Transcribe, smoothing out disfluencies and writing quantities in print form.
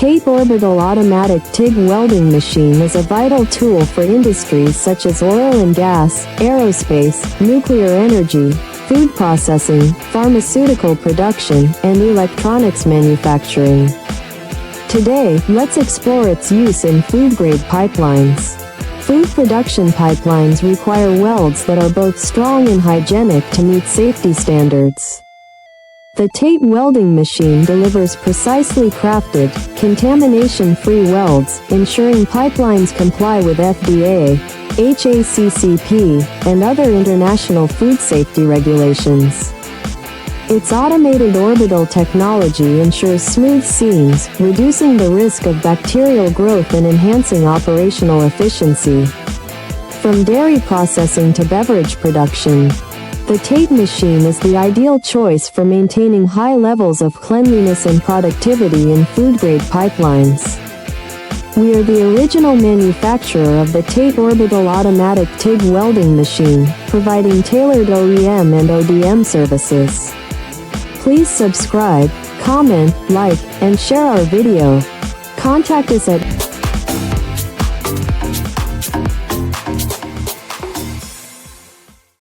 TATE Orbital Automatic TIG Welding Machine is a vital tool for industries such as oil and gas, aerospace, nuclear energy, food processing, pharmaceutical production, and electronics manufacturing. Today, let's explore its use in food-grade pipelines. Food production pipelines require welds that are both strong and hygienic to meet safety standards. The TATE welding machine delivers precisely crafted, contamination-free welds, ensuring pipelines comply with FDA, HACCP, and other international food safety regulations. Its automated orbital technology ensures smooth seams, reducing the risk of bacterial growth and enhancing operational efficiency. From dairy processing to beverage production, the TATE machine is the ideal choice for maintaining high levels of cleanliness and productivity in food-grade pipelines. We are the original manufacturer of the TATE Orbital Automatic TIG Welding Machine, providing tailored OEM and ODM services. Please subscribe, comment, like, and share our video. Contact us at